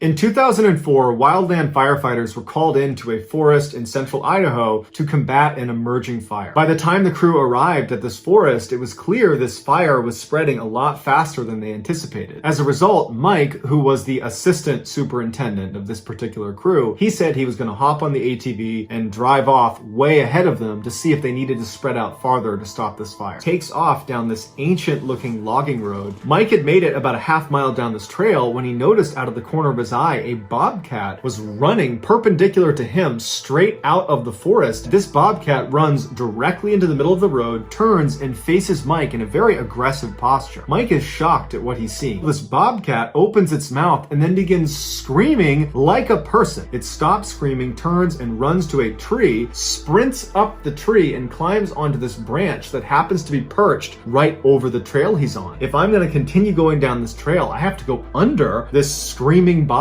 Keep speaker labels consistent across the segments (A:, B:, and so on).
A: In 2004, wildland firefighters were called into a forest in central Idaho to combat an emerging fire. By the time the crew arrived at this forest, it was clear this fire was spreading a lot faster than they anticipated. As a result, Mike, who was the assistant superintendent of this particular crew, he said he was going to hop on the ATV and drive off way ahead of them to see if they needed to spread out farther to stop this fire. Takes off down this ancient-looking logging road. Mike had made it about a half mile down this trail when he noticed out of the corner of his eye a bobcat was running perpendicular to him straight out of the forest. This bobcat runs directly into the middle of the road, turns and faces Mike in a very aggressive posture. Mike is shocked at what he's seeing. This bobcat opens its mouth and then begins screaming like a person. It stops screaming, turns and runs to a tree, sprints up the tree and climbs onto this branch that happens to be perched right over the trail he's on. If I'm going to continue going down this trail, I have to go under this screaming bobcat.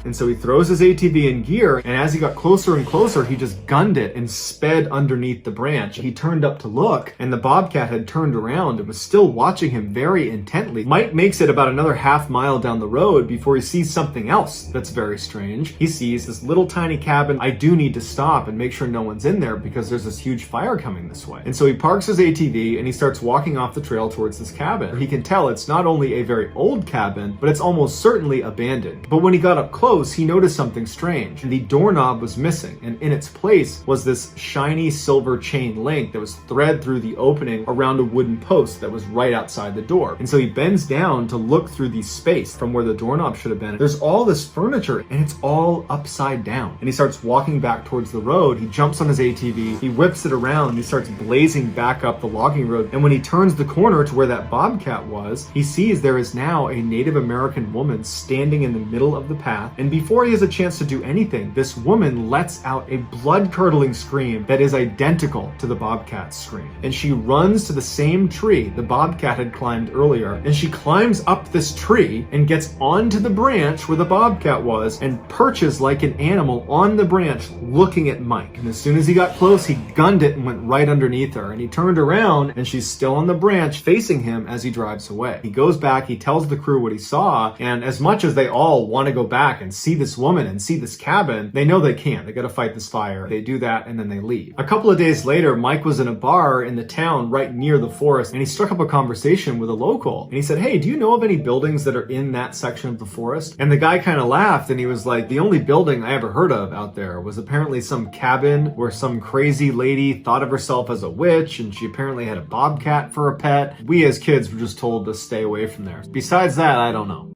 A: And so he throws his ATV in gear, and as he got closer and closer, he just gunned it and sped underneath the branch. He turned up to look, and the bobcat had turned around and was still watching him very intently. Mike makes it about another half mile down the road before he sees something else that's very strange. He sees this little tiny cabin. I do need to stop and make sure no one's in there because there's this huge fire coming this way. And so he parks his ATV and he starts walking off the trail towards this cabin. He can tell it's not only a very old cabin, but it's almost certainly abandoned. But when he got up close, he noticed something strange. The doorknob was missing, and in its place was this shiny silver chain link that was thread through the opening around a wooden post that was right outside the door. And so he bends down to look through the space from where the doorknob should have been. There's all this furniture, and it's all upside down. And he starts walking back towards the road. He jumps on his ATV, he whips it around, and he starts blazing back up the logging road. And when he turns the corner to where that bobcat was, he sees there is now a Native American woman standing in the middle of the path. And before he has a chance to do anything, this woman lets out a blood-curdling scream that is identical to the bobcat's scream. And she runs to the same tree the bobcat had climbed earlier, and she climbs up this tree and gets onto the branch where the bobcat was and perches like an animal on the branch looking at Mike. And as soon as he got close, he gunned it and went right underneath her. And he turned around and she's still on the branch facing him as he drives away. He goes back, he tells the crew what he saw, and as much as they all want to go back and see this woman and see this cabin, they know they can't. They gotta fight this fire. They do that and then they leave. A couple of days later, Mike was in a bar in the town right near the forest, and he struck up a conversation with a local. And he said, "Hey, do you know of any buildings that are in that section of the forest?" And the guy kind of laughed and he was like, "The only building I ever heard of out there was apparently some cabin where some crazy lady thought of herself as a witch and she apparently had a bobcat for a pet. We as kids were just told to stay away from there. Besides that, I don't know."